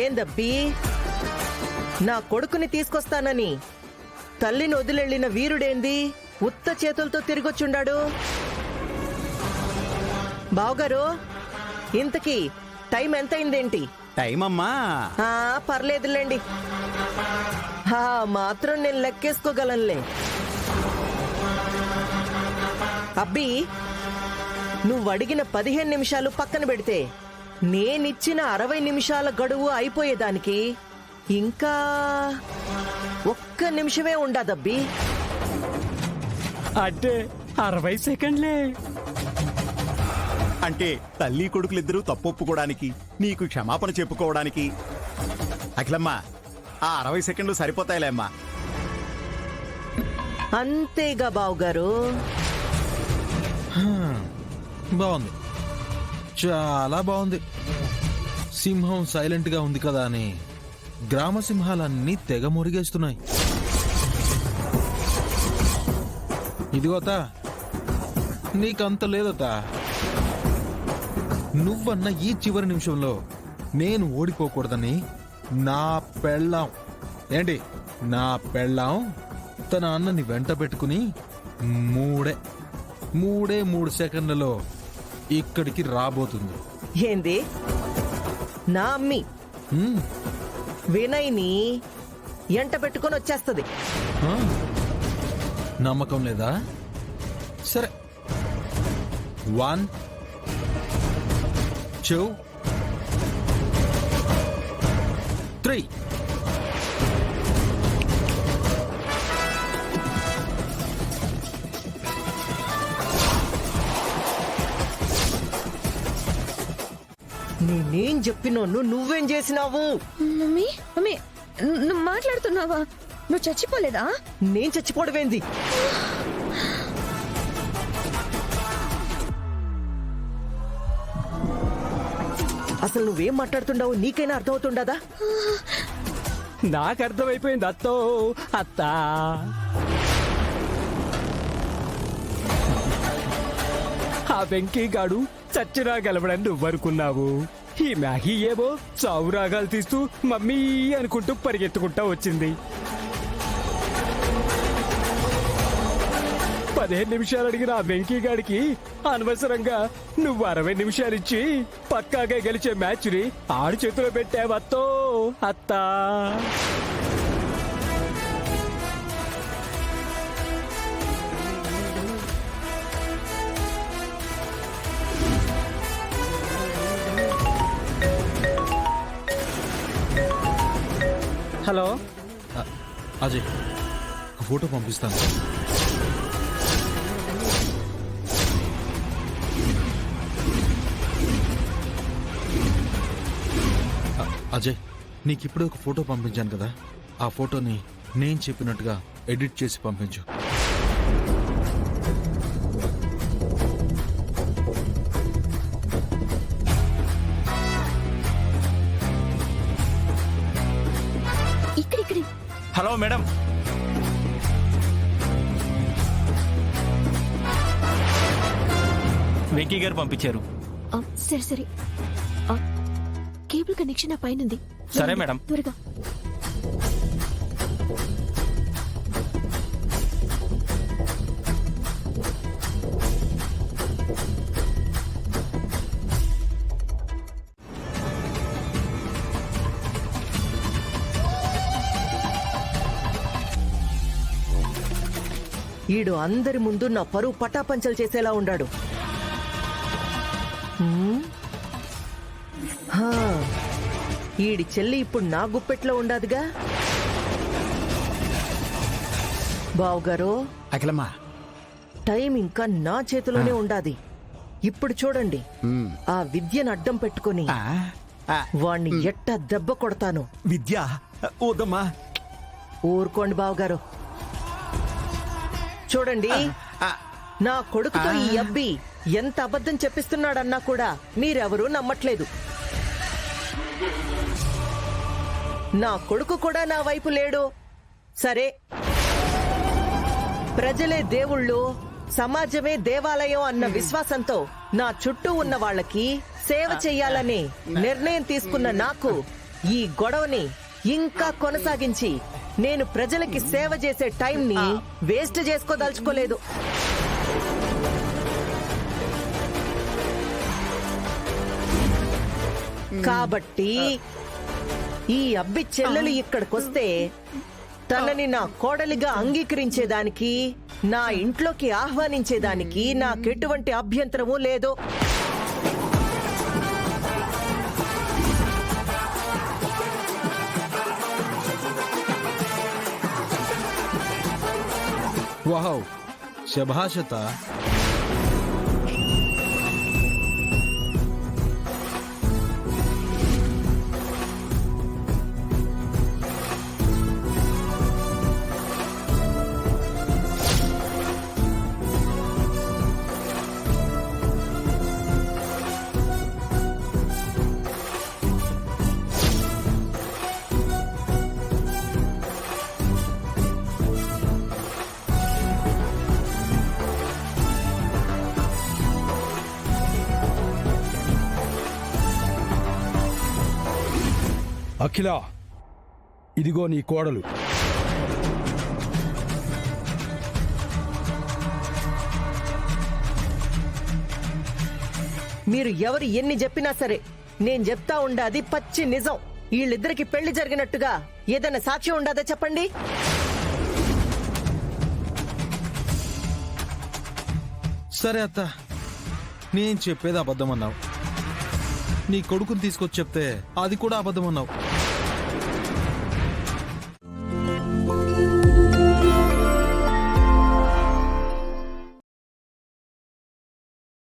ఏందబ్బి, నా కొడుకుని తీసుకొస్తానని తల్లిని వదిలెళ్లిన వీరుడేంది ఉత్త చేతులతో తిరిగొచ్చుండాడు? బావగారు, ఇంతకీ టైం ఎంతైందేంటి? టైం అమ్మా పర్లేదులేండి, మాత్రం నేను లెక్కేసుకోగలనులే. అబ్బి, నువ్వు అడిగిన 15 నిమిషాలు పక్కన పెడితే నేనిచ్చిన 60 నిమిషాల గడువు అయిపోయేదానికి ఇంకా 1 నిమిషమే ఉండదబ్బి. అంటే 60 సెకండ్లే. అంటే తల్లి కొడుకులిద్దరూ తప్పొప్పుకోవడానికి, నీకు క్షమాపణ చెప్పుకోవడానికి. అఖిలమ్మా, ఆ 60 సెకండ్లు సరిపోతాయిలే అమ్మా. అంతేగా బావుగారు. బాగుంది, చాలా బాగుంది. సింహం సైలెంట్ గా ఉంది కదా అని గ్రామ సింహాలన్నీ తెగ మురిగేస్తున్నాయి. ఇదిగోతా, నీకంత లేదతా. నువ్వన్న ఈ చివరి నిమిషంలో నేను ఓడిపోకూడదని నా పెళ్ళాం ఏంటి నా పెళ్ళాం తన అన్నని వెంట పెట్టుకుని మూడే 3 సెకండ్లలో ఇక్కడికి రాబోతుంది. ఏంది? నా అమ్మి వినయ్ని ఎంట పెట్టుకొని వచ్చేస్తది. నమ్మకం లేదా? సరే, 1 2 3. నేనేం చెప్పినోను నువ్వేం చేసినావు? మమ్మీ మమ్మీ, నువ్వు మాట్లాడుతున్నావా? నువ్వు చచ్చిపోలేదా? నేను చచ్చిపోవడమేంది? అసలు నువ్వేం మాట్లాడుతుండవు నీకైనా అర్థమవుతుండదా? నాకు అర్థమైపోయింది అత్తో. అత్తా, ఆ వెంకీగాడు చచ్చినా గెలవడని నువ్వనుకున్నావు. ఈ మ్యాగీ ఏమో చావు రాగాలు తీస్తూ మమ్మీ అనుకుంటూ పరిగెత్తుకుంటా వచ్చింది. 15 నిమిషాలు అడిగిన ఆ వెంకీగాడికి అనవసరంగా నువ్వు 60 నిమిషాలిచ్చి పక్కాగా గెలిచే మ్యాచ్ ని ఆడి చేతిలో పెట్టావత్తో. అత్తా, హలో అజయ్, ఫోటో పంపిస్తాను. అజయ్, నీకిప్పుడే ఒక ఫోటో పంపించాను కదా, ఆ ఫోటోని నేను చెప్పినట్టుగా ఎడిట్ చేసి పంపించు. ఇక్కడిక్కడి. హలో మేడం, వెంకీ గారు పంపించారు. సరే సరే, కేబుల్ కనెక్షన్ నా పైనుంది. సరే మేడం. త్వరగా. ఈడు అందరి ముందు నా పరువు పటాపంచలు చేసేలా ఉండాడు. ఈడి చెల్లి ఇప్పుడు నా గుప్పెట్లో ఉండాదిగా. బావుగారు, అఖిలమ్మా, టైం ఇంకా నా చేతిలోనే ఉండాది. ఇప్పుడు చూడండి, ఆ విద్యను అడ్డం పెట్టుకుని వాణ్ణి ఎట్టా దెబ్బ కొడతాను. విద్య వద్దమ్మా. ఊరుకోండి బావగారు. చూడండి, నా కొడుకుతో ఈ అబ్బి ఎంత అబద్ధం చెప్పిస్తున్నాడన్నా కూడా మీరెవరూ నమ్మట్లేదు. నా కొడుకు కూడా నా వైపు లేడు. సరే, ప్రజలే దేవుళ్ళు, సమాజమే దేవాలయం అన్న విశ్వాసంతో నా చుట్టూ ఉన్న వాళ్ళకి సేవ చెయ్యాలని నిర్ణయం తీసుకున్న నాకు ఈ గొడవని ఇంకా కొనసాగించి నేను ప్రజలకి సేవ చేసే టైంని వేస్ట్ చేసుకోదలుచుకోలేదు. కాబట్టి ఈ అబ్బి చెల్లెలు ఇక్కడికొస్తే తనని నా కోడలిగా అంగీకరించేదానికి, నా ఇంట్లోకి ఆహ్వానించేదానికి నాకెటువంటి అభ్యంతరమూ లేదు. వావ్, శభాషత. అఖిల, ఇదిగో నీ కోడలు. మీరు ఎవరు ఎన్ని చెప్పినా సరే నేను చెప్తా ఉండాది పచ్చి నిజం. వీళ్ళిద్దరికి పెళ్లి జరిగినట్టుగా ఏదైనా సాక్ష్యం ఉండాదా చెప్పండి. సరే అత్త, నేను చెప్పేది అబద్ధం అన్నావు. నీ కొడుకుని తీసుకొచ్చి చెప్తే అది కూడా అబద్ధం అన్నావు.